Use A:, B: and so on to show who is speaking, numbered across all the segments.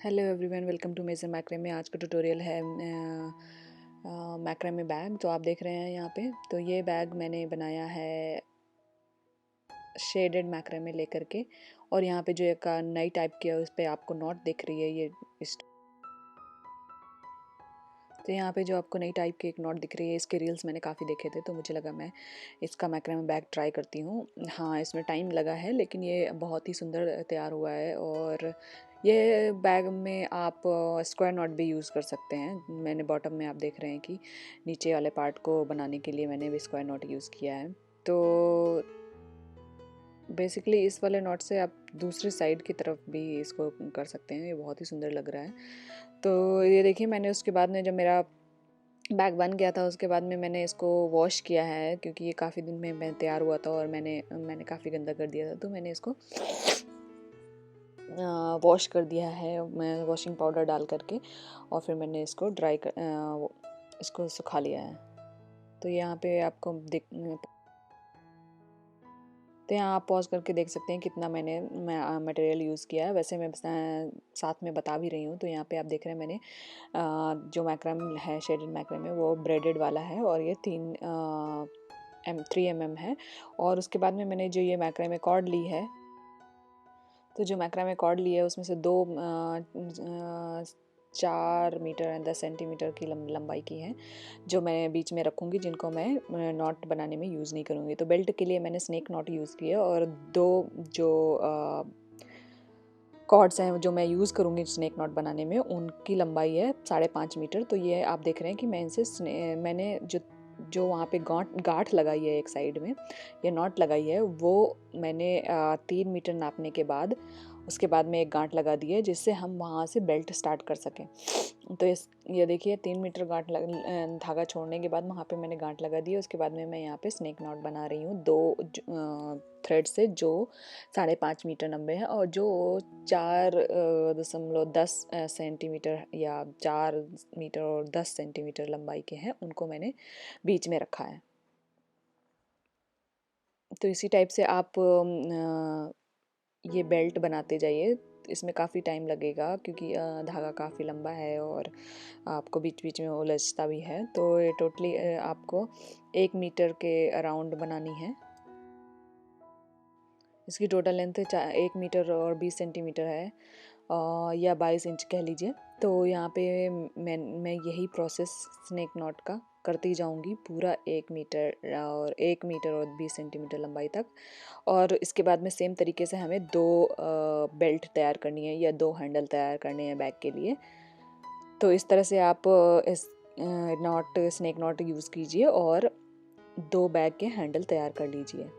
A: Hello everyone, welcome to major macrame. आज का tutorial है मैक्रेमे बैग। तो आप देख रहे हैं यहाँ पे, तो ये बैग मैंने बनाया है शेडेड मैक्रेमे लेकर के। और यहाँ पे जो एक नई टाइप की है उस पर आपको नॉट दिख रही है ये इस। तो यहाँ पे जो आपको नई टाइप की एक नॉट दिख रही है, इसके रील्स मैंने काफ़ी देखे थे, तो मुझे लगा मैं इसका मैक्रेमे बैग ट्राई करती हूँ। हाँ, इसमें टाइम लगा है लेकिन ये बहुत ही सुंदर तैयार हुआ है। और ये बैग में आप स्क्वायर नॉट भी यूज़ कर सकते हैं। मैंने बॉटम में आप देख रहे हैं कि नीचे वाले पार्ट को बनाने के लिए मैंने भी स्क्वायर नॉट यूज़ किया है। तो बेसिकली इस वाले नॉट से आप दूसरी साइड की तरफ भी इसको कर सकते हैं। ये बहुत ही सुंदर लग रहा है। तो ये देखिए, मैंने उसके बाद में जब मेरा बैग बन गया था उसके बाद में मैंने इसको वॉश किया है, क्योंकि ये काफ़ी दिन में मैं तैयार हुआ था और मैंने काफ़ी गंदा कर दिया था। तो मैंने इसको वॉश कर दिया है, मैं वॉशिंग पाउडर डाल करके, और फिर मैंने इसको इसको सुखा लिया है। तो यहाँ पे आपको तो यहाँ आप पॉज करके देख सकते हैं कितना मैंने मटेरियल यूज़ किया है। वैसे मैं साथ में बता भी रही हूँ। तो यहाँ पे आप देख रहे हैं मैंने जो मैक्रम है, शेडेड मैक्रम है, वो ब्रेडेड वाला है और ये 3 mm है। और उसके बाद में मैंने जो ये मैक्रम कॉर्ड ली है, तो जो मैक्रामे कॉर्ड ली है उसमें से 4 मीटर एंड 10 सेंटीमीटर की लंबाई की है, जो मैं बीच में रखूँगी, जिनको मैं नॉट बनाने में यूज़ नहीं करूँगी। तो बेल्ट के लिए मैंने स्नेक नॉट यूज़ किया और 2 जो कॉर्ड्स हैं जो मैं यूज़ करूँगी स्नेक नॉट बनाने में, उनकी लंबाई है 5.5 मीटर। तो ये आप देख रहे हैं कि मैंने जो वहाँ पे गांठ लगाई है एक साइड में, ये नॉट लगाई है, वो मैंने 3 मीटर नापने के बाद उसके बाद में एक गांठ लगा दी है, जिससे हम वहाँ से बेल्ट स्टार्ट कर सकें। तो ये देखिए 3 मीटर धागा छोड़ने के बाद वहाँ पे मैंने गांठ लगा दी है। उसके बाद में मैं यहाँ पे स्नेक नॉट बना रही हूँ 2 थ्रेड से, जो 5.5 मीटर लंबे हैं और जो 4.10 सेंटीमीटर या 4 मीटर और 10 सेंटीमीटर लंबाई के हैं, उनको मैंने बीच में रखा है। तो इसी टाइप से आप ये बेल्ट बनाते जाइए। इसमें काफ़ी टाइम लगेगा क्योंकि धागा काफ़ी लंबा है और आपको बीच बीच में उलझता भी है। तो ये टोटली आपको 1 मीटर के अराउंड बनानी है। इसकी टोटल लेंथ 1 मीटर और 20 सेंटीमीटर है, या 22 इंच कह लीजिए। तो यहाँ पे मैं यही प्रोसेस स्नेक नॉट का करती जाऊँगी पूरा 1 मीटर और 20 सेंटीमीटर लंबाई तक। और इसके बाद में सेम तरीके से हमें 2 बेल्ट तैयार करनी है या 2 हैंडल तैयार करने हैं बैग के लिए। तो इस तरह से आप इस स्नेक नॉट यूज़ कीजिए और 2 बैग के हैंडल तैयार कर लीजिए।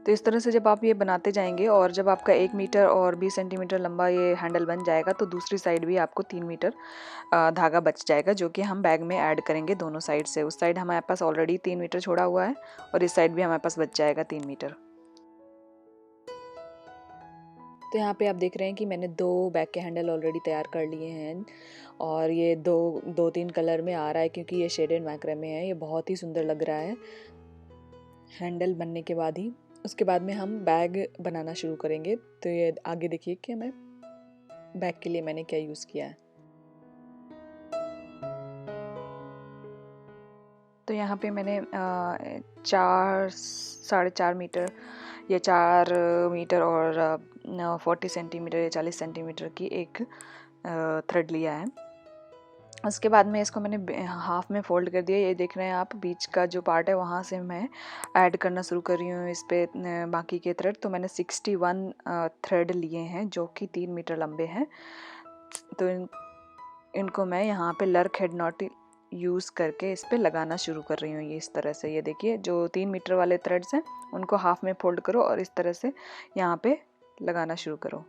A: तो इस तरह से जब आप ये बनाते जाएंगे और जब आपका 1 मीटर और 20 सेंटीमीटर लंबा ये हैंडल बन जाएगा तो दूसरी साइड भी आपको 3 मीटर धागा बच जाएगा, जो कि हम बैग में ऐड करेंगे दोनों साइड से। उस साइड हमारे पास ऑलरेडी 3 मीटर छोड़ा हुआ है और इस साइड भी हमारे पास बच जाएगा 3 मीटर। तो यहाँ पे आप देख रहे हैं कि मैंने 2 बैग के हैंडल ऑलरेडी तैयार कर लिए हैं और ये दो तीन कलर में आ रहा है क्योंकि ये शेडेड मैक्रामे है। ये बहुत ही सुंदर लग रहा है हैंडल बनने के बाद ही। उसके बाद में हम बैग बनाना शुरू करेंगे। तो ये आगे देखिए कि मैं बैग के लिए मैंने क्या यूज़ किया है। तो यहाँ पे मैंने 4-4.5 मीटर या 4 मीटर और 40 सेंटीमीटर या 40 सेंटीमीटर की एक थ्रेड लिया है। उसके बाद में इसको मैंने हाफ में फोल्ड कर दिया। ये देख रहे हैं आप, बीच का जो पार्ट है वहाँ से मैं ऐड करना शुरू कर रही हूँ इस पे बाकी के थ्रेड। तो मैंने 61 थ्रेड लिए हैं जो कि 3 मीटर लंबे हैं। तो इनको मैं यहाँ पे लर्क हेड नॉट यूज़ करके इस पे लगाना शुरू कर रही हूँ। ये इस तरह से, ये देखिए जो 3 मीटर वाले थ्रेड्स हैं उनको हाफ में फोल्ड करो और इस तरह से यहाँ पे लगाना शुरू करो।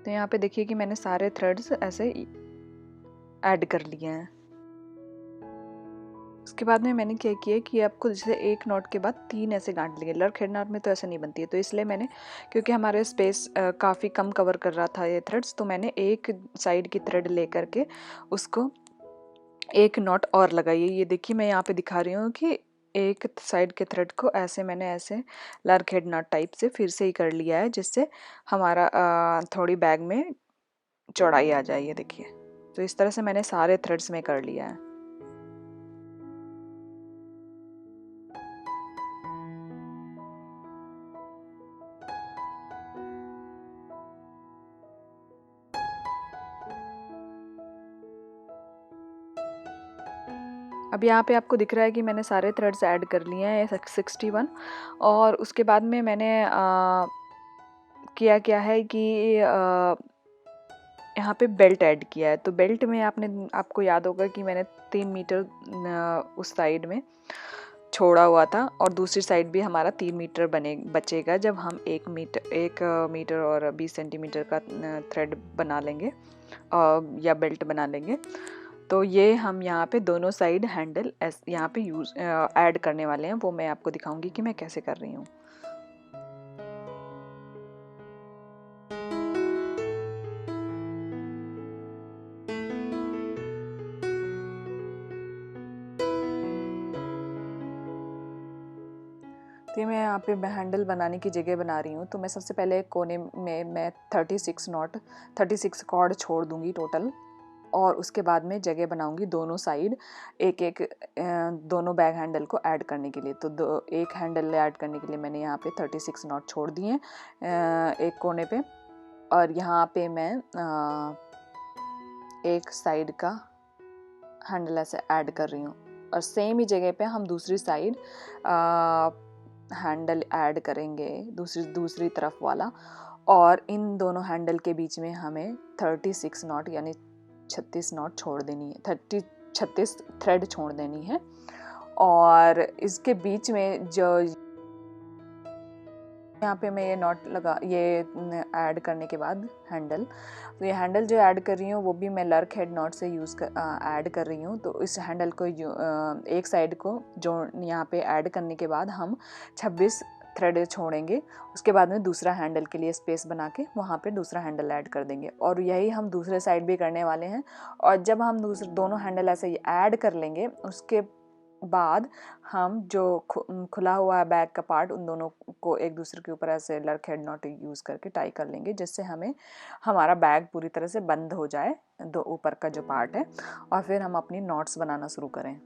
A: तो यहाँ पे देखिए कि मैंने सारे थ्रेड्स ऐसे ऐड कर लिए हैं। उसके बाद में मैंने क्या किया कि आपको जैसे एक नॉट के बाद 3 ऐसे गांठ लिए। लर्क हेड नॉट में तो ऐसा नहीं बनती है, तो इसलिए मैंने, क्योंकि हमारे स्पेस काफ़ी कम कवर कर रहा था ये थ्रेड्स, तो मैंने एक साइड की थ्रेड ले करके उसको एक नॉट और लगाई। ये देखिए मैं यहाँ पे दिखा रही हूँ कि एक साइड के थ्रेड को ऐसे मैंने ऐसे लर्क हेड नॉट टाइप से फिर से ही कर लिया है, जिससे हमारा थोड़ी बैग में चौड़ाई आ जाए। ये देखिए, तो इस तरह से मैंने सारे थ्रेड्स में कर लिया है। अब यहाँ पे आपको दिख रहा है कि मैंने सारे थ्रेड्स ऐड कर लिए हैं 61। और उसके बाद में मैंने किया क्या है कि यहाँ पे बेल्ट ऐड किया है। तो बेल्ट में आपको याद होगा कि मैंने 3 मीटर उस साइड में छोड़ा हुआ था और दूसरी साइड भी हमारा 3 मीटर बचेगा जब हम 1 मीटर और 20 सेंटीमीटर का थ्रेड बना लेंगे या बेल्ट बना लेंगे। तो ये हम यहाँ पे दोनों साइड हैंडल यहाँ पे ऐड करने वाले हैं, वो मैं आपको दिखाऊंगी कि मैं कैसे कर रही हूँ। तो ये मैं यहाँ पे हैंडल बनाने की जगह बना रही हूँ। तो मैं सबसे पहले कोने में मैं 36 कॉर्ड छोड़ दूँगी टोटल, और उसके बाद में जगह बनाऊँगी दोनों साइड एक एक दोनों बैग हैंडल को ऐड करने के लिए। तो एक हैंडल ऐड करने के लिए मैंने यहाँ पे 36 नॉट छोड़ दिए एक कोने पे, और यहाँ पे मैं एक साइड का हैंडल ऐसे ऐड कर रही हूँ, और सेम ही जगह पे हम दूसरी साइड हैंडल ऐड करेंगे, दूसरी तरफ वाला। और इन दोनों हैंडल के बीच में हमें 36 नॉट यानी 36 नॉट छोड़ देनी है, 36 थ्रेड छोड़ देनी है। और इसके बीच में जो यहाँ पे मैं ये नॉट ये ऐड करने के बाद हैंडल, तो ये हैंडल जो ऐड कर रही हूँ वो भी मैं लर्क हेड नॉट से ऐड कर रही हूँ। तो इस हैंडल को एक साइड को जो यहाँ पे ऐड करने के बाद हम 26 थ्रेड छोड़ेंगे। उसके बाद में दूसरा हैंडल के लिए स्पेस बना के वहाँ पे दूसरा हैंडल ऐड कर देंगे, और यही हम दूसरे साइड भी करने वाले हैं। और जब हम दोनों हैंडल ऐसे ऐड कर लेंगे उसके बाद हम जो खुला हुआ है बैग का पार्ट, उन दोनों को एक दूसरे के ऊपर ऐसे लर्क हेड नॉट यूज़ करके टाई कर लेंगे, जिससे हमारा बैग पूरी तरह से बंद हो जाए, दो ऊपर का जो पार्ट है, और फिर हम अपनी नॉट्स बनाना शुरू करें।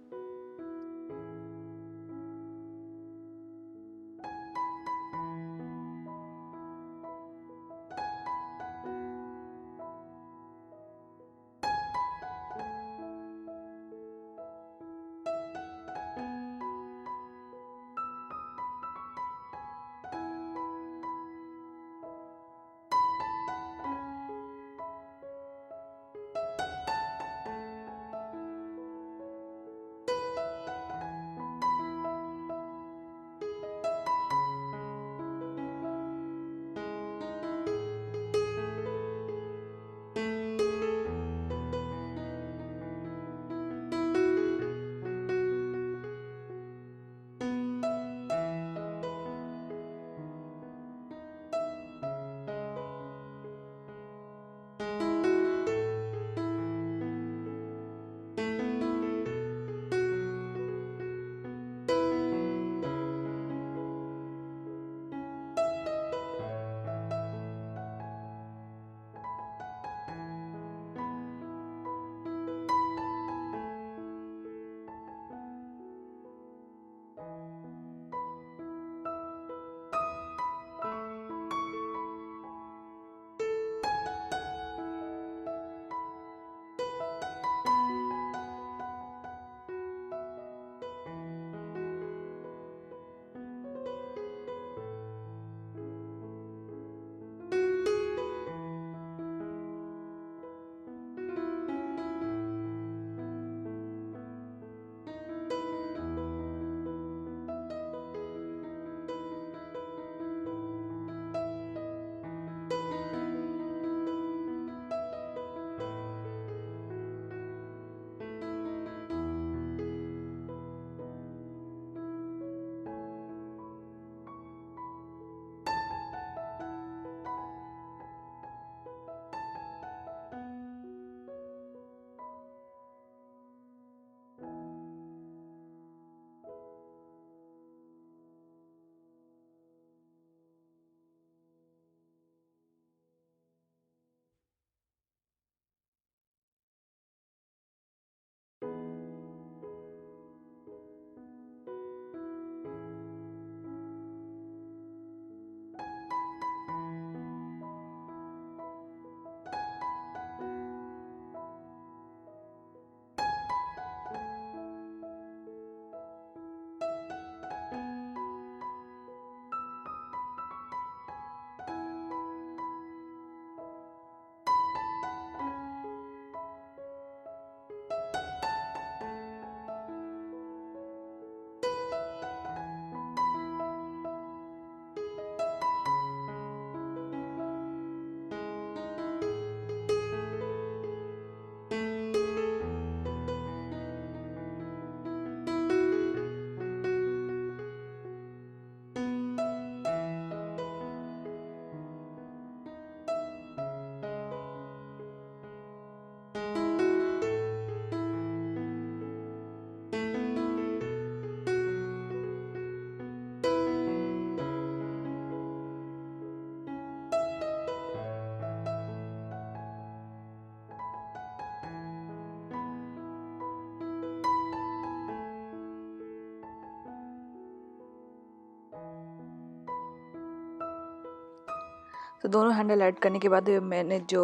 A: तो दोनों हैंडल ऐड करने के बाद मैंने जो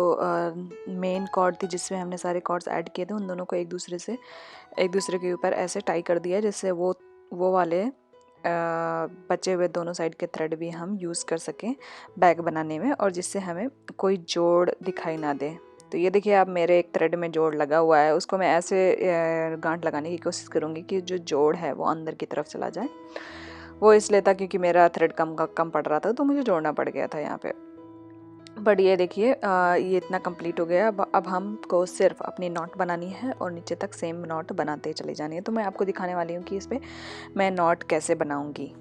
A: मेन कॉर्ड थी जिसमें हमने सारे कॉर्ड्स ऐड किए थे, उन दोनों को एक दूसरे के ऊपर ऐसे टाई कर दिया, जिससे वो वाले बचे हुए दोनों साइड के थ्रेड भी हम यूज़ कर सकें बैग बनाने में, और जिससे हमें कोई जोड़ दिखाई ना दे। तो ये देखिए, अब मेरे एक थ्रेड में जोड़ लगा हुआ है, उसको मैं ऐसे गांठ लगाने की कोशिश करूँगी कि जो जोड़ है वो अंदर की तरफ चला जाए। वो इसलिए था क्योंकि मेरा थ्रेड कम पड़ रहा था, तो मुझे जोड़ना पड़ गया था यहाँ पे। बट ये देखिए, ये इतना कंप्लीट हो गया। अब हमको सिर्फ अपनी नॉट बनानी है और नीचे तक सेम नॉट बनाते चले जानी है। तो मैं आपको दिखाने वाली हूँ कि इस पर मैं नॉट कैसे बनाऊँगी।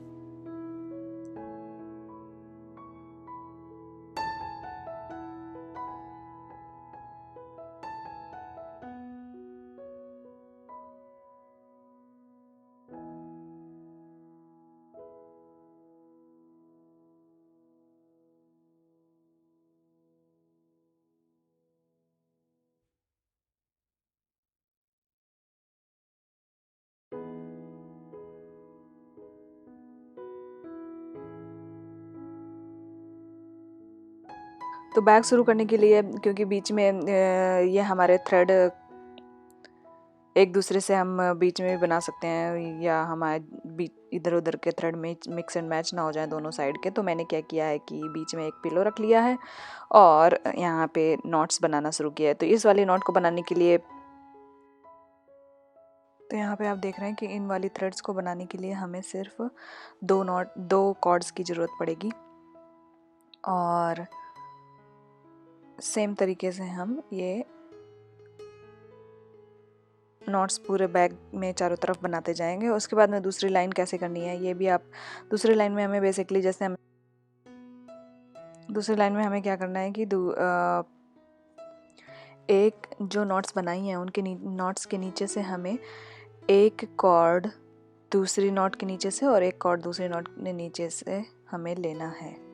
A: तो बैग शुरू करने के लिए, क्योंकि बीच में ये हमारे थ्रेड एक दूसरे से हम बीच में भी बना सकते हैं, या हमारे इधर उधर के थ्रेड में मिक्स एंड मैच ना हो जाए दोनों साइड के, तो मैंने क्या किया है कि बीच में एक पिलो रख लिया है और यहाँ पे नॉट्स बनाना शुरू किया है। तो इस वाली नॉट को बनाने के लिए, तो यहाँ पे आप देख रहे हैं कि इन वाली थ्रेड्स को बनाने के लिए हमें सिर्फ दो कॉर्ड्स की ज़रूरत पड़ेगी, और सेम तरीके से हम ये नॉट्स पूरे बैग में चारों तरफ बनाते जाएंगे। उसके बाद में दूसरी लाइन कैसे करनी है ये भी आप, दूसरी लाइन में हमें बेसिकली जैसे हम दूसरी लाइन में हमें क्या करना है कि एक जो नॉट्स बनाई हैं उनके नॉट्स के नीचे से हमें एक कॉर्ड दूसरी नॉट के नीचे से और एक कॉर्ड दूसरी नॉट के नीचे से हमें लेना है।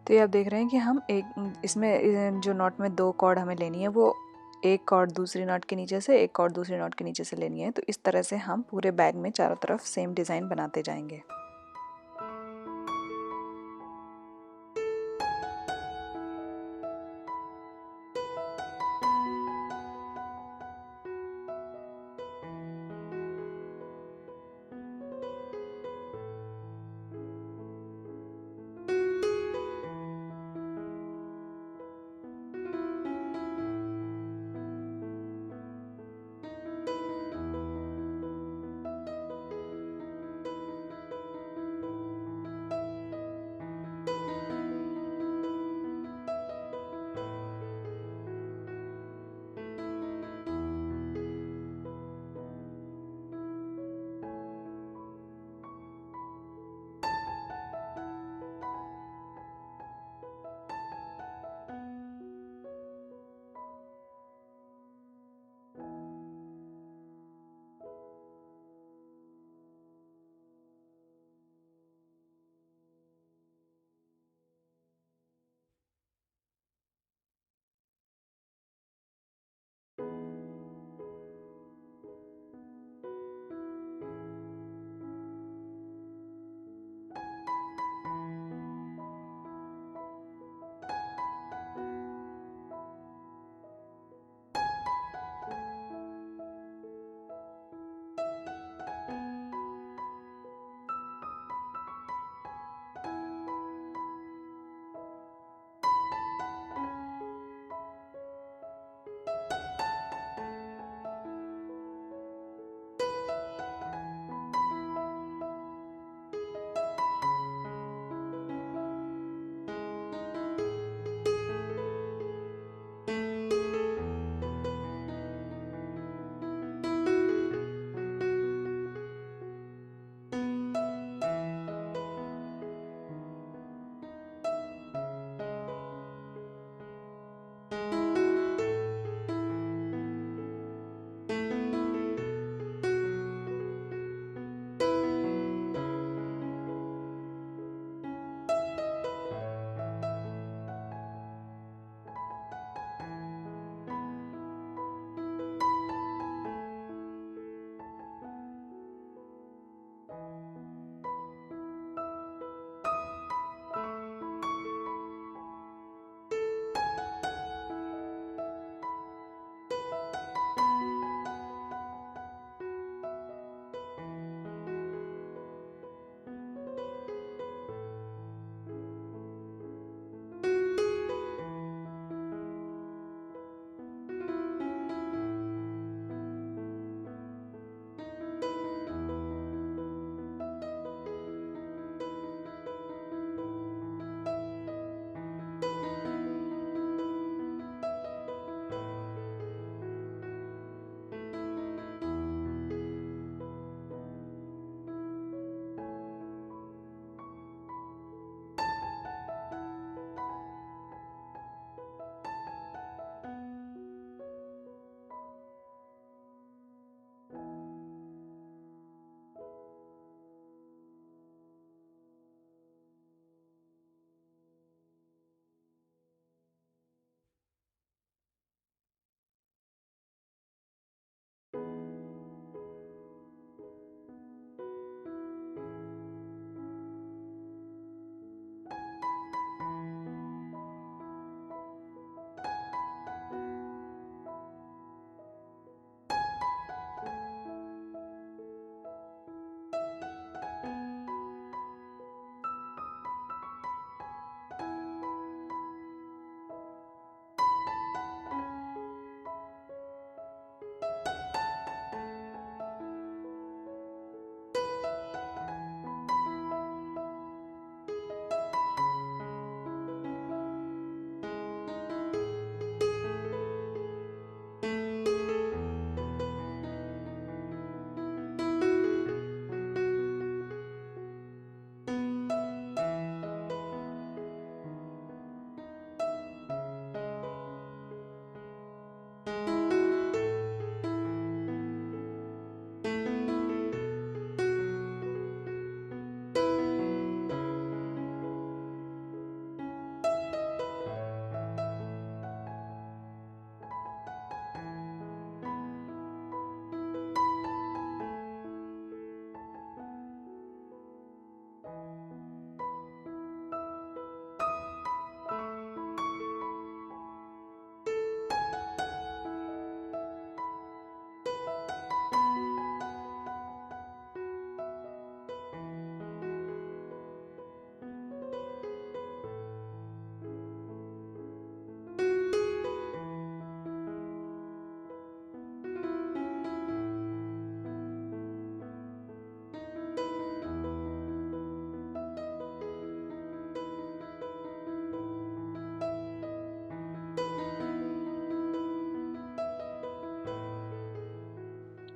A: तो ये आप देख रहे हैं कि हम एक इसमें जो नॉट में दो कॉर्ड हमें लेनी है, वो एक कॉर्ड दूसरी नॉट के नीचे से, एक कॉर्ड दूसरी नॉट के नीचे से लेनी है। तो इस तरह से हम पूरे बैग में चारों तरफ सेम डिज़ाइन बनाते जाएंगे।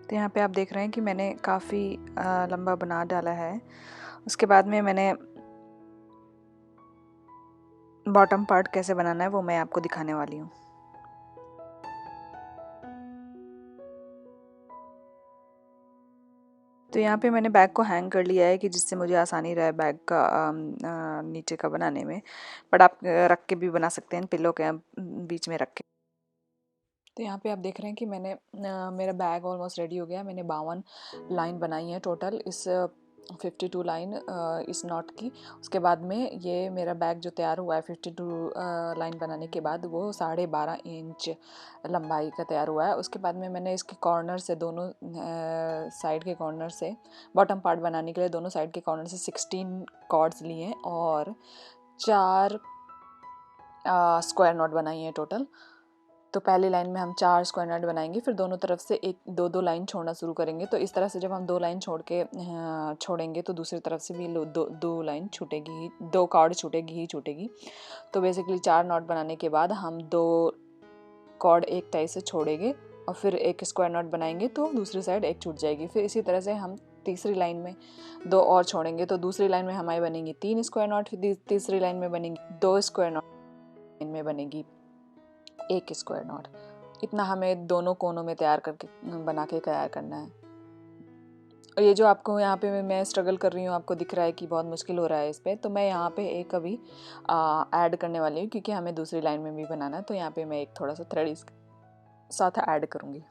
A: तो यहाँ पे आप देख रहे हैं कि मैंने काफ़ी लंबा बना डाला है। उसके बाद में मैंने बॉटम पार्ट कैसे बनाना है वो मैं आपको दिखाने वाली हूँ। तो यहाँ पे मैंने बैग को हैंग कर लिया है कि जिससे मुझे आसानी रहे बैग का नीचे का बनाने में। बट आप रख के भी बना सकते हैं, पिलो के बीच में रख के। तो यहाँ पे आप देख रहे हैं कि मेरा बैग ऑलमोस्ट रेडी हो गया। मैंने 52 लाइन बनाई है टोटल, इस 52 लाइन इस नॉट की। उसके बाद में ये मेरा बैग जो तैयार हुआ है 52 लाइन बनाने के बाद, वो 12.5 इंच लंबाई का तैयार हुआ है। उसके बाद में मैंने इसके कॉर्नर से, दोनों साइड के कॉर्नर से, बॉटम पार्ट बनाने के लिए दोनों साइड के कॉर्नर से 16 कॉर्ड्स लिए हैं और 4 स्क्वायर नॉट बनाई है टोटल। तो पहली लाइन में हम 4 स्क्वायर नॉट बनाएंगे, फिर दोनों तरफ से एक दो दो लाइन छोड़ना शुरू करेंगे। तो इस तरह से जब हम 2 लाइन छोड़ेंगे तो दूसरी तरफ से भी दो लाइन छूटेगी ही, 2 कॉर्ड छूटेगी ही छूटेगी। तो बेसिकली 4 नॉट बनाने के बाद हम 2 कॉर्ड एक टाइप से छोड़ेंगे और फिर एक स्क्वायर नॉट बनाएंगे तो दूसरी साइड एक छूट जाएगी। फिर इसी तरह से हम तीसरी लाइन में 2 और छोड़ेंगे तो दूसरी लाइन में हमारी बनेंगी 3 स्क्वायर नॉट, फिर तीसरी लाइन में बनेंगी 2 स्क्वायर नॉट, लाइन में बनेगी 1 स्क्वायर नॉट। इतना हमें दोनों कोनों में तैयार करके बना के तैयार करना है। और ये जो आपको यहाँ पे मैं स्ट्रगल कर रही हूँ, आपको दिख रहा है कि बहुत मुश्किल हो रहा है इस पर, तो मैं यहाँ पे एक अभी ऐड करने वाली हूँ क्योंकि हमें दूसरी लाइन में भी बनाना है। तो यहाँ पे मैं एक थोड़ा सा थ्रेड इसके साथ ऐड करूँगी।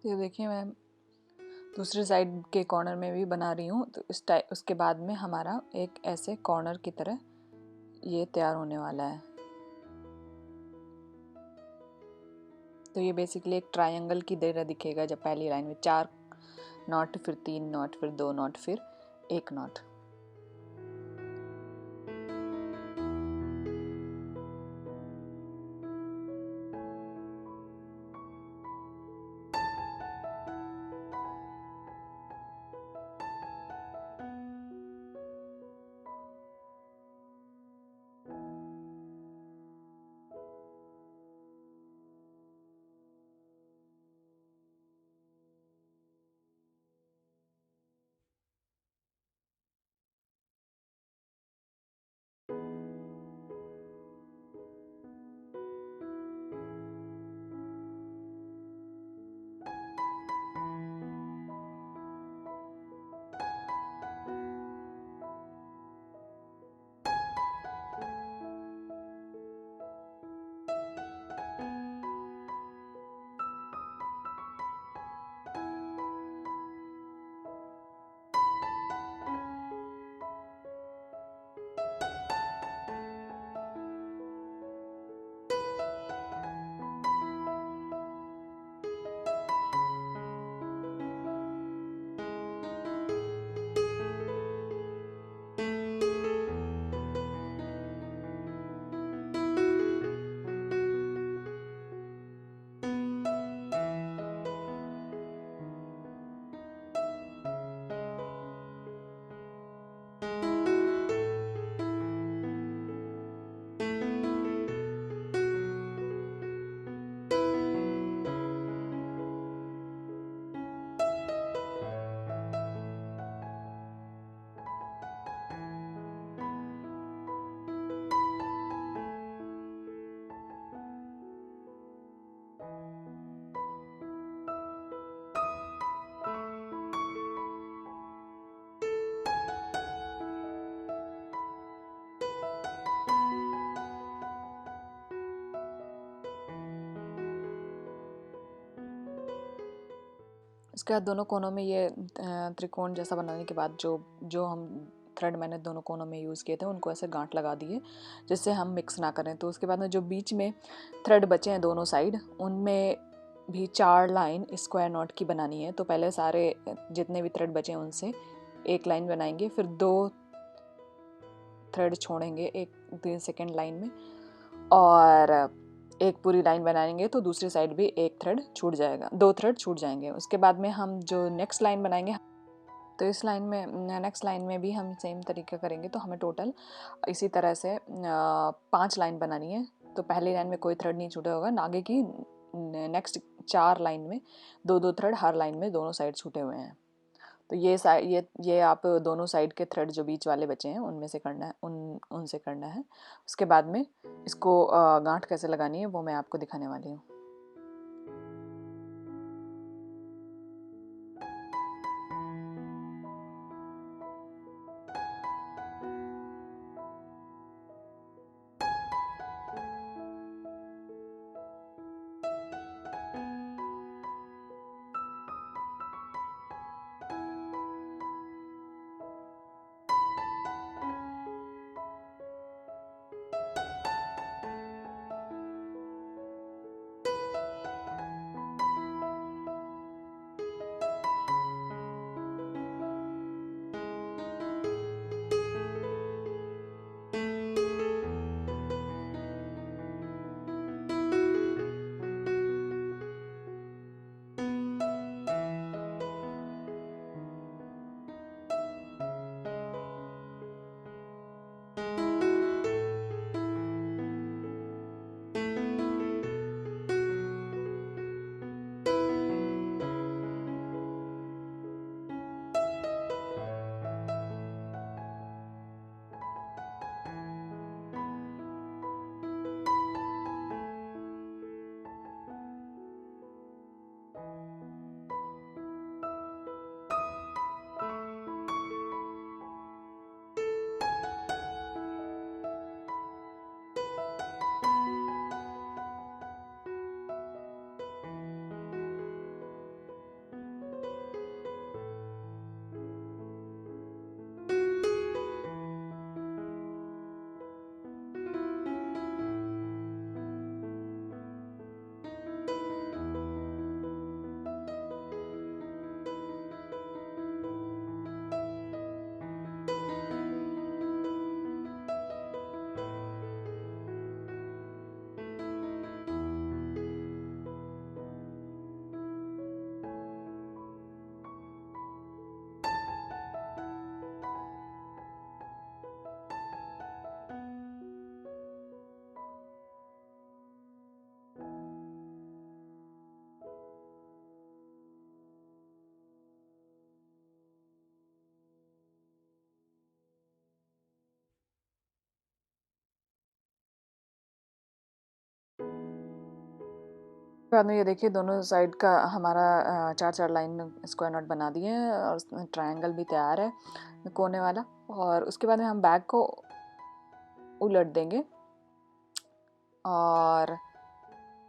A: ये देखिए मैं दूसरी साइड के कॉर्नर में भी बना रही हूँ। तो उसके बाद में हमारा एक ऐसे कॉर्नर की तरह ये तैयार होने वाला है। तो ये बेसिकली एक ट्रायंगल की तरह दिखेगा जब पहली लाइन में 4 नॉट, फिर 3 नॉट, फिर 2 नॉट, फिर 1 नॉट। इसके बाद दोनों कोनों में ये त्रिकोण जैसा बनाने के बाद जो जो हम थ्रेड मैंने दोनों कोनों में यूज़ किए थे उनको ऐसे गांठ लगा दिए जिससे हम मिक्स ना करें। तो उसके बाद में जो बीच में थ्रेड बचे हैं दोनों साइड, उनमें भी 4 लाइन स्क्वायर नॉट की बनानी है। तो पहले सारे जितने भी थ्रेड बचे हैं उनसे एक लाइन बनाएंगे, फिर 2 थ्रेड छोड़ेंगे एक सेकेंड लाइन में, और एक पूरी लाइन बनाएंगे तो दूसरी साइड भी एक थ्रेड छूट जाएगा, 2 थ्रेड छूट जाएंगे। उसके बाद में हम जो नेक्स्ट लाइन बनाएंगे, तो इस लाइन में नेक्स्ट लाइन में भी हम सेम तरीका करेंगे। तो हमें टोटल इसी तरह से 5 लाइन बनानी है। तो पहली लाइन में कोई थ्रेड नहीं छूटा होगा, आगे की नेक्स्ट 4 लाइन में 2-2 थ्रेड हर लाइन में दोनों साइड छूटे हुए हैं। तो ये आप दोनों साइड के थ्रेड जो बीच वाले बचे हैं उनमें से करना है, उनसे करना है। उसके बाद में इसको गांठ कैसे लगानी है वो मैं आपको दिखाने वाली हूँ। बाद में ये देखिए दोनों साइड का हमारा 4-4 लाइन स्क्वायर नॉट बना दिए हैं और ट्रायंगल भी तैयार है कोने वाला। और उसके बाद में हम बैक को उलट देंगे और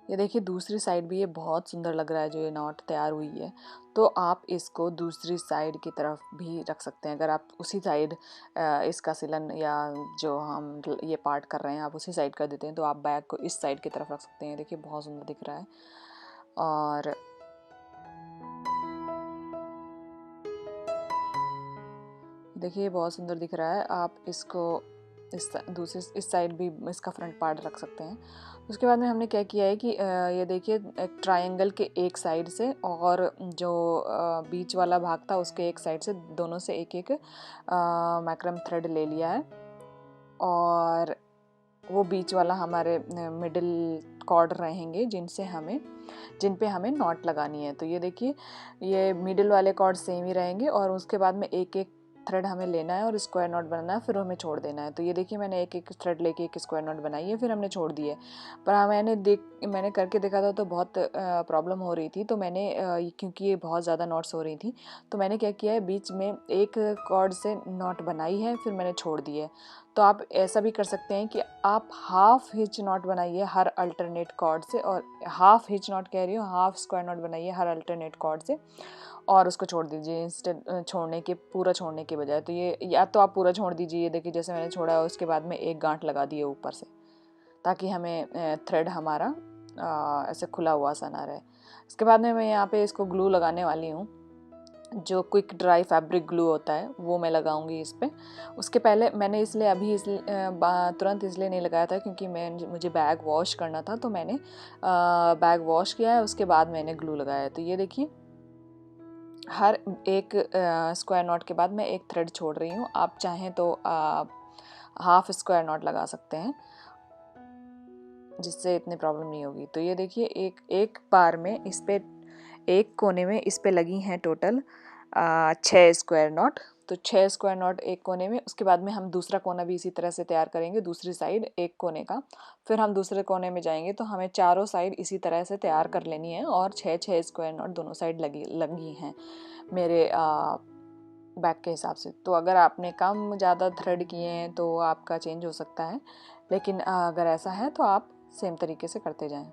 A: ये देखिए दूसरी साइड भी ये बहुत सुंदर लग रहा है जो ये नॉट तैयार हुई है। तो आप इसको दूसरी साइड की तरफ भी रख सकते हैं। अगर आप उसी साइड इसका सिलन या जो हम ये पार्ट कर रहे हैं आप उसी साइड कर देते हैं तो आप बैक को इस साइड की तरफ रख सकते हैं। देखिए बहुत सुंदर दिख रहा है। और देखिए बहुत सुंदर दिख रहा है। आप इसको इस साइड भी इसका फ्रंट पार्ट रख सकते हैं। उसके बाद में हमने क्या किया है कि ये देखिए एक ट्रायंगल के एक साइड से और जो बीच वाला भाग था उसके एक साइड से दोनों से एक एक मैक्रम थ्रेड ले लिया है और वो बीच वाला हमारे मिडिल कॉर्ड रहेंगे जिन पे हमें नॉट लगानी है। तो ये देखिए ये मिडिल वाले कॉर्ड सेम ही रहेंगे और उसके बाद में एक एक थ्रेड हमें लेना है और स्क्वायर नॉट बनाना है, फिर हमें छोड़ देना है। तो ये देखिए मैंने एक एक थ्रेड लेके एक स्क्वायर नॉट बनाई है, फिर हमने छोड़ दी है। पर हाँ मैंने करके देखा था तो बहुत प्रॉब्लम हो रही थी। तो मैंने क्योंकि ये बहुत ज़्यादा नॉट्स हो रही थी तो मैंने क्या किया है बीच में एक कॉर्ड से नॉट बनाई है फिर मैंने छोड़ दी है। तो आप ऐसा भी कर सकते हैं कि आप हाफ हिच नॉट बनाइए हर अल्टरनेट कॉर्ड से, और हाफ हिच नॉट कह रही हूँ, हाफ स्क्वायर नॉट बनाइए हर अल्टरनेट कॉर्ड से और उसको छोड़ दीजिए इंस्टेड पूरा छोड़ने के बजाय। तो ये या तो आप पूरा छोड़ दीजिए, ये देखिए जैसे मैंने छोड़ा है उसके बाद में एक गांठ लगा दिए ऊपर से ताकि हमें थ्रेड हमारा ऐसे खुला हुआ सा ना रहे। इसके बाद में मैं यहाँ पे इसको ग्लू लगाने वाली हूँ, जो क्विक ड्राई फैब्रिक ग्लू होता है वो मैं लगाऊंगी इस पर। उसके पहले मैंने तुरंत इसलिए नहीं लगाया था क्योंकि मुझे बैग वॉश करना था। तो मैंने बैग वॉश किया है उसके बाद मैंने ग्लू लगाया है। तो ये देखिए हर एक स्क्वायर नॉट के बाद मैं एक थ्रेड छोड़ रही हूँ। आप चाहें तो हाफ स्क्वायर नॉट लगा सकते हैं जिससे इतनी प्रॉब्लम नहीं होगी। तो ये देखिए एक बार में इस पे एक कोने में इस पे लगी हैं टोटल 6 स्क्वायर नॉट। तो 6 स्क्वायर नॉट एक कोने में। उसके बाद में हम दूसरा कोना भी इसी तरह से तैयार करेंगे, दूसरी साइड एक कोने का। फिर हम दूसरे कोने में जाएंगे तो हमें चारों साइड इसी तरह से तैयार कर लेनी है और 6 स्क्वायर नॉट दोनों साइड लगी हैं मेरे बैक के हिसाब से। तो अगर आपने कम ज़्यादा थ्रेड किए हैं तो आपका चेंज हो सकता है, लेकिन अगर ऐसा है तो आप सेम तरीके से करते जाएं।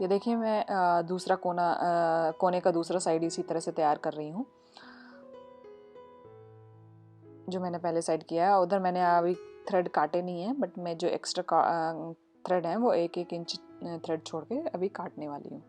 A: ये देखिए मैं दूसरा कोने का दूसरा साइड इसी तरह से तैयार कर रही हूँ जो मैंने पहले साइड किया है। उधर मैंने अभी थ्रेड काटे नहीं है, बट मैं जो एक्स्ट्रा थ्रेड है वो एक एक इंच थ्रेड छोड़ के अभी काटने वाली हूँ।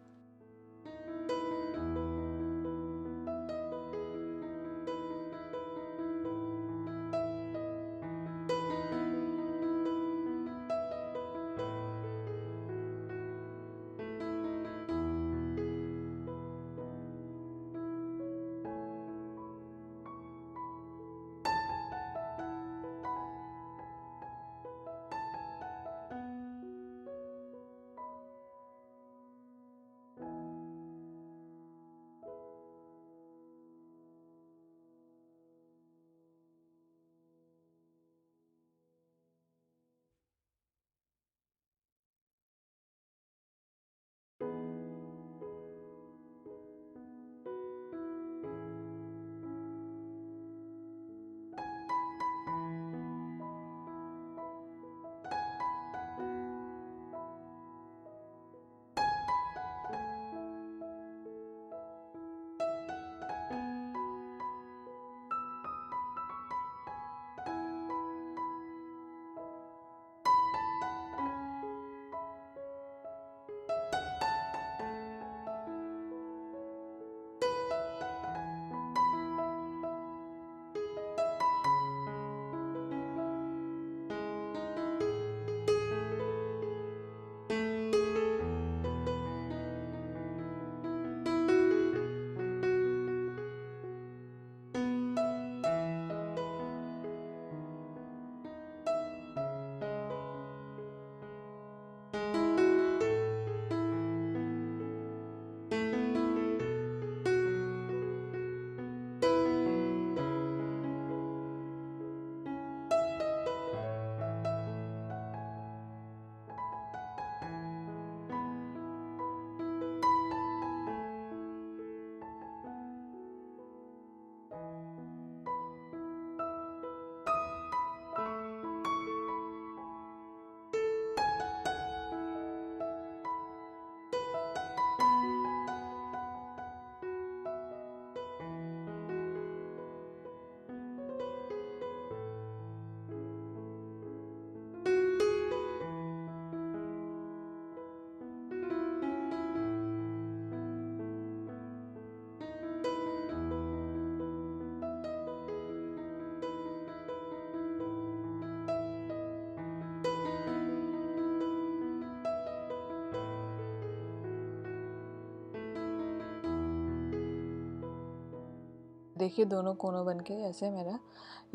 A: देखिए दोनों कोनों बन के ऐसे मेरा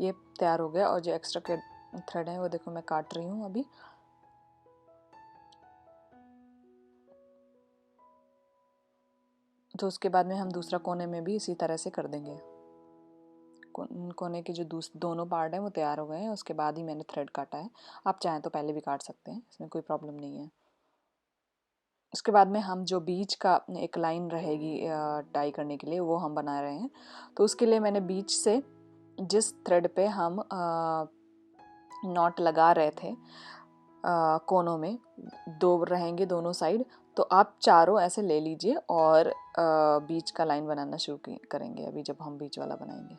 A: ये तैयार हो गया। और जो एक्स्ट्रा के थ्रेड है वो देखो मैं काट रही हूँ अभी। तो उसके बाद में हम दूसरा कोने में भी इसी तरह से कर देंगे। कोने के जो दोनों पार्ट हैं वो तैयार हो गए हैं, उसके बाद ही मैंने थ्रेड काटा है। आप चाहें तो पहले भी काट सकते हैं, इसमें कोई प्रॉब्लम नहीं है। उसके बाद में हम जो बीच का एक लाइन रहेगी टाई करने के लिए वो हम बना रहे हैं। तो उसके लिए मैंने बीच से जिस थ्रेड पे हम नॉट लगा रहे थे कोनों में, दो रहेंगे दोनों साइड, तो आप चारों ऐसे ले लीजिए और बीच का लाइन बनाना शुरू करेंगे अभी जब हम बीच वाला बनाएंगे।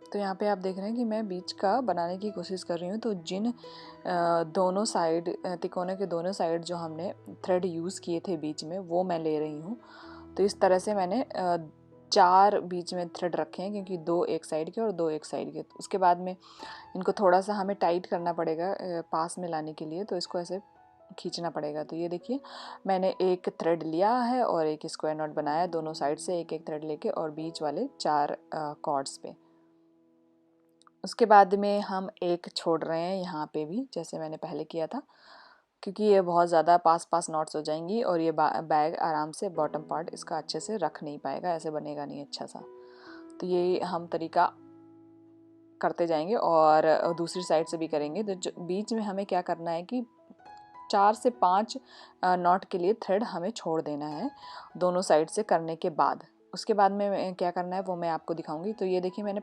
A: तो यहाँ पे आप देख रहे हैं कि मैं बीच का बनाने की कोशिश कर रही हूँ। तो जिन दोनों साइड तिकोने के दोनों साइड जो हमने थ्रेड यूज़ किए थे बीच में वो मैं ले रही हूँ। तो इस तरह से मैंने 4 बीच में थ्रेड रखे हैं, क्योंकि 2 एक साइड के और 2 एक साइड के। उसके बाद में इनको थोड़ा सा हमें टाइट करना पड़ेगा पास में लाने के लिए, तो इसको ऐसे खींचना पड़ेगा। तो ये देखिए मैंने एक थ्रेड लिया है और एक स्क्वायर नॉट बनाया दोनों साइड से एक एक थ्रेड लेके और बीच वाले 4 कॉर्ड्स पे। उसके बाद में हम एक छोड़ रहे हैं यहाँ पे भी, जैसे मैंने पहले किया था, क्योंकि ये बहुत ज़्यादा पास पास नॉट्स हो जाएंगी और ये बैग आराम से बॉटम पार्ट इसका अच्छे से रख नहीं पाएगा, ऐसे बनेगा नहीं अच्छा सा। तो ये हम तरीका करते जाएंगे और दूसरी साइड से भी करेंगे। तो बीच में हमें क्या करना है कि 4 से 5 नॉट के लिए थ्रेड हमें छोड़ देना है दोनों साइड से करने के बाद। उसके बाद में क्या करना है वो मैं आपको दिखाऊंगी। तो ये देखिए मैं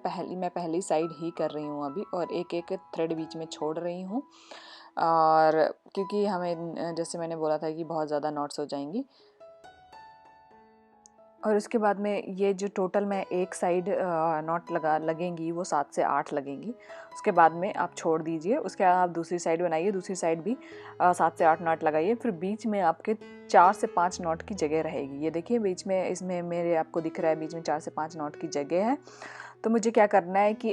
A: पहली साइड ही कर रही हूँ अभी और एक एक थ्रेड बीच में छोड़ रही हूँ, और क्योंकि हमें जैसे मैंने बोला था कि बहुत ज़्यादा नॉट्स हो जाएंगी। और उसके बाद में ये जो टोटल मैं एक साइड नॉट लगेंगी वो 7 से 8 लगेंगी। उसके बाद में आप छोड़ दीजिए, उसके बाद आप दूसरी साइड बनाइए, दूसरी साइड भी 7 से 8 नॉट लगाइए। फिर बीच में आपके 4 से 5 नॉट की जगह रहेगी। ये देखिए बीच में इसमें मेरे आपको दिख रहा है बीच में 4 से 5 नॉट की जगह है। तो मुझे क्या करना है कि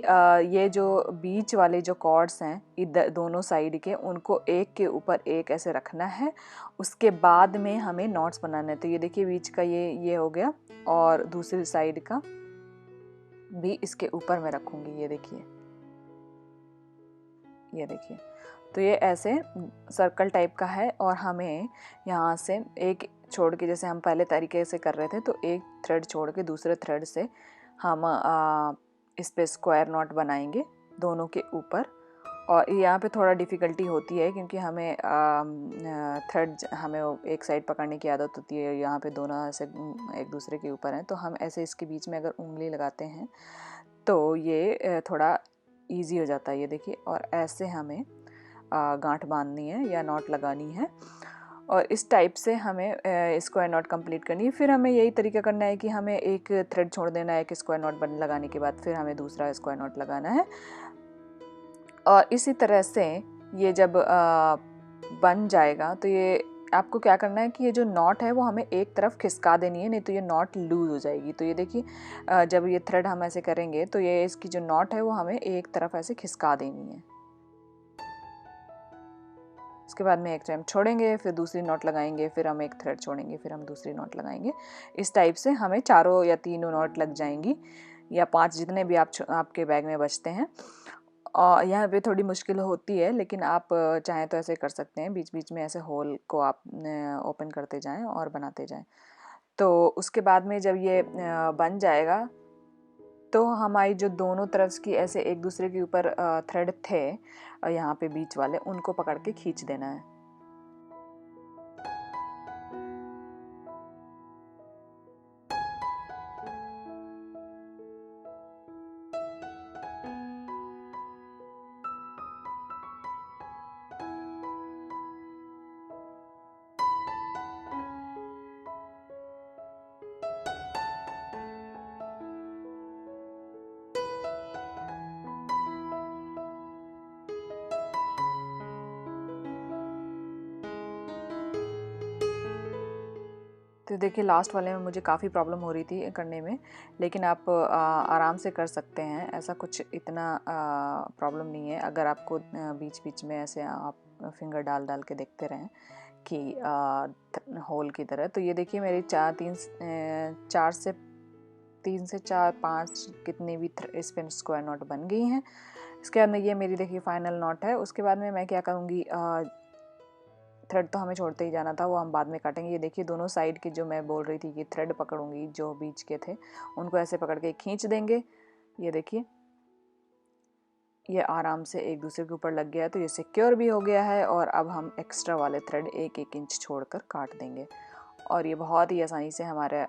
A: ये जो बीच वाले जो कॉर्ड्स हैं इधर दोनों साइड के, उनको एक के ऊपर एक ऐसे रखना है। उसके बाद में हमें नॉट्स बनाना है। तो ये देखिए बीच का ये हो गया और दूसरी साइड का भी इसके ऊपर मैं रखूँगी। ये देखिए तो ये ऐसे सर्कल टाइप का है और हमें यहाँ से एक छोड़ के, जैसे हम पहले तरीके से कर रहे थे, तो एक थ्रेड छोड़ के दूसरे थ्रेड से हम इस पे स्क्वायर नॉट बनाएंगे दोनों के ऊपर। और यहाँ पे थोड़ा डिफ़िकल्टी होती है क्योंकि हमें थ्रेड हमें एक साइड पकड़ने की आदत होती है, यहाँ पे दोनों ऐसे एक दूसरे के ऊपर हैं। तो हम ऐसे इसके बीच में अगर उंगली लगाते हैं तो ये थोड़ा इजी हो जाता है। ये देखिए, और ऐसे हमें गांठ बांधनी है या नॉट लगानी है और इस टाइप से हमें स्क्वायर नॉट कंप्लीट करनी है। फिर हमें यही तरीका करना है कि हमें एक थ्रेड छोड़ देना है, एक स्क्वायर नॉट लगाने के बाद फिर हमें दूसरा स्क्वायर नॉट लगाना है। और इसी तरह से ये जब बन जाएगा तो ये आपको क्या करना है कि ये जो नॉट है वो हमें एक तरफ खिसका देनी है, नहीं तो ये नॉट लूज़ हो जाएगी। तो ये देखिए जब ये थ्रेड हम ऐसे करेंगे तो ये इसकी जो नॉट है वो हमें एक तरफ ऐसे खिसका देनी है। उसके बाद में एक टाइम छोड़ेंगे, फिर दूसरी नॉट लगाएंगे, फिर हम एक थ्रेड छोड़ेंगे, फिर हम दूसरी नॉट लगाएंगे। इस टाइप से हमें चारों या तीनों नॉट लग जाएंगी, या 5 जितने भी आपके बैग में बचते हैं। और यहाँ पे थोड़ी मुश्किल होती है, लेकिन आप चाहें तो ऐसे कर सकते हैं, बीच बीच में ऐसे होल को आप ओपन करते जाएं और बनाते जाएं। तो उसके बाद में जब ये बन जाएगा तो हमारी जो दोनों तरफ की ऐसे एक दूसरे के ऊपर थ्रेड थे यहाँ पे बीच वाले, उनको पकड़ के खींच देना है। तो देखिए लास्ट वाले में मुझे काफ़ी प्रॉब्लम हो रही थी करने में, लेकिन आप आराम से कर सकते हैं, ऐसा कुछ इतना प्रॉब्लम नहीं है। अगर आपको बीच बीच में ऐसे आप फिंगर डाल डाल के देखते रहें कि होल की तरह। तो ये देखिए मेरी 3 से 4 5 कितनी भी स्पिन स्क्वायर नॉट बन गई हैं। इसके बाद में ये मेरी देखिए फाइनल नॉट है। उसके बाद में मैं क्या करूँगी, थ्रेड तो हमें छोड़ते ही जाना था, वो हम बाद में काटेंगे। ये देखिए दोनों साइड की जो मैं बोल रही थी कि थ्रेड पकड़ूंगी, जो बीच के थे उनको ऐसे पकड़ के खींच देंगे। ये देखिए ये आराम से एक दूसरे के ऊपर लग गया है, तो ये सिक्योर भी हो गया है। और अब हम एक्स्ट्रा वाले थ्रेड 1-1 इंच छोड़कर काट देंगे, और ये बहुत ही आसानी से हमारे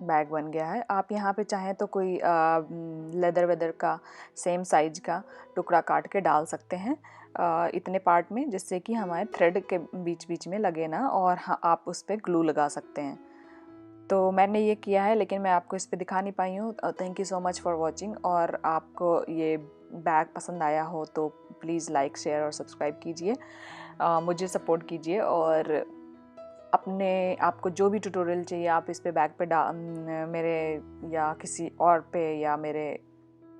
A: बैग बन गया है। आप यहाँ पे चाहें तो कोई लेदर वेदर का सेम साइज का टुकड़ा काट के डाल सकते हैं इतने पार्ट में, जिससे कि हमारे थ्रेड के बीच बीच में लगे ना, और हाँ आप उस पर ग्लू लगा सकते हैं। तो मैंने ये किया है, लेकिन मैं आपको इस पर दिखा नहीं पाई हूँ। Thank you so much for watching. और आपको ये बैग पसंद आया हो तो प्लीज़ लाइक शेयर और सब्सक्राइब कीजिए, मुझे सपोर्ट कीजिए। और अपने आपको जो भी ट्यूटोरियल चाहिए आप इस पे बैग पे मेरे या किसी और पे या मेरे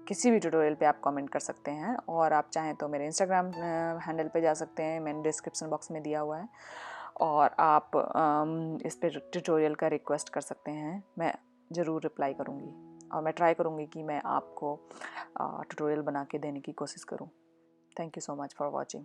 A: किसी भी ट्यूटोरियल पे आप कमेंट कर सकते हैं। और आप चाहें तो मेरे इंस्टाग्राम हैंडल पे जा सकते हैं, मैंने डिस्क्रिप्शन बॉक्स में दिया हुआ है। और आप इस पे ट्यूटोरियल का रिक्वेस्ट कर सकते हैं, मैं ज़रूर रिप्लाई करूँगी। और मैं ट्राई करूँगी कि मैं आपको ट्यूटोरियल बना के देने की कोशिश करूँ। Thank you so much for watching.